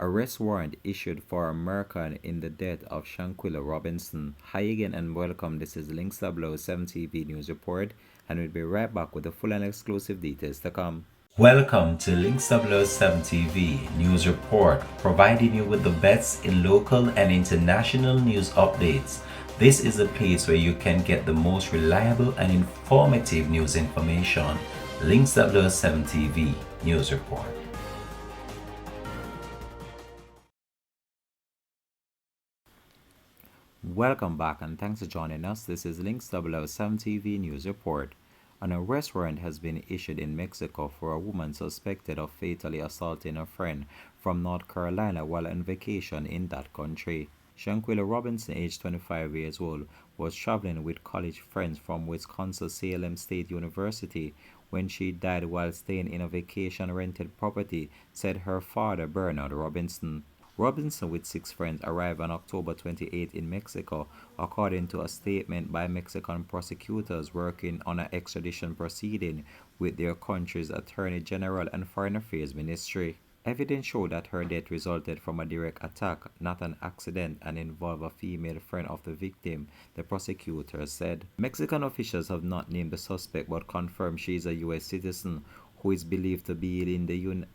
Arrest warrant issued for American in the death of Shaquella Robinson. Hi again and welcome. This is Links 007 TV News Report, and we'll be right back with the full and exclusive details to come. Welcome to Links 007 TV News Report, providing you with the best in local and international news updates. This is a place where you can get the most reliable and informative news information. Links 007 TV News Report. Welcome back and thanks for joining us. This is Links 007 TV News Report. An arrest warrant has been issued in Mexico for a woman suspected of fatally assaulting a friend from North Carolina while on vacation in that country. Shaquella Robinson, aged 25 years old, was traveling with college friends from Wisconsin-Salem State University when she died while staying in a vacation rented property, said her father, Bernard Robinson. Robinson, with 6 friends, arrived on October 28 in Mexico, according to a statement by Mexican prosecutors working on an extradition proceeding with their country's Attorney General and Foreign Affairs Ministry. Evidence showed that her death resulted from a direct attack, not an accident, and involved a female friend of the victim, the prosecutors said. Mexican officials have not named the suspect but confirmed she is a U.S. citizen who is believed to be in the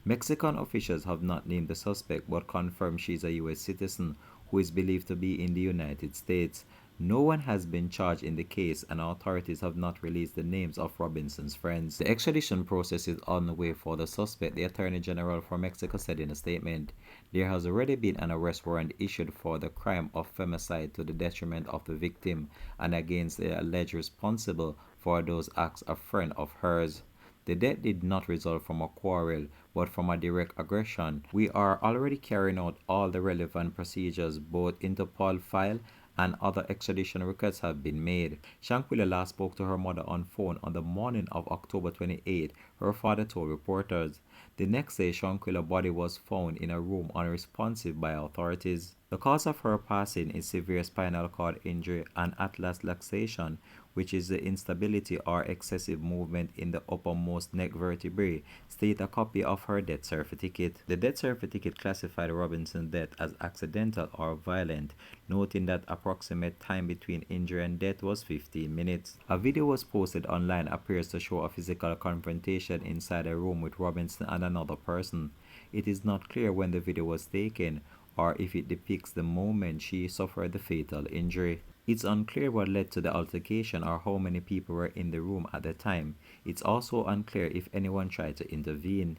Mexican officials have not named the suspect but confirmed she is a U.S. citizen who is believed to be in the United States. No one has been charged in the case, and authorities have not released the names of Robinson's friends. The extradition process is on the way for the suspect, the Attorney General for Mexico said in a statement. There has already been an arrest warrant issued for the crime of femicide to the detriment of the victim and against the alleged responsible for those acts, a friend of hers. The death did not result from a quarrel, but from a direct aggression. We are already carrying out all the relevant procedures. Both Interpol file and other extradition requests have been made. Shaquella last spoke to her mother on phone on the morning of October 28, her father told reporters. The next day, Shaquella's body was found in a room unresponsive by authorities. The cause of her passing is severe spinal cord injury and atlas luxation, which is the instability or excessive movement in the uppermost neck vertebrae, state a copy of her death certificate. The death certificate classified Robinson's death as accidental or violent, noting that approximate time between injury and death was 15 minutes. A video was posted online appears to show a physical confrontation inside a room with Robinson and another person. It is not clear when the video was taken or if it depicts the moment she suffered the fatal injury. It's unclear what led to the altercation or how many people were in the room at the time. It's also unclear if anyone tried to intervene.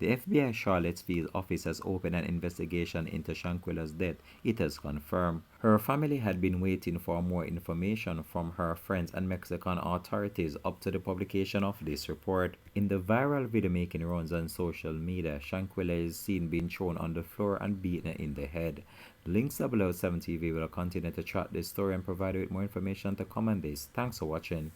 The FBI Charlottesville office has opened an investigation into Shaquella's death, it has confirmed. Her family had been waiting for more information from her friends and Mexican authorities up to the publication of this report. In the viral video making rounds on social media, Shaquella is seen being thrown on the floor and beaten in the head. Links 007 TV will continue to track this story and provide you with more information to come on this. Thanks for watching.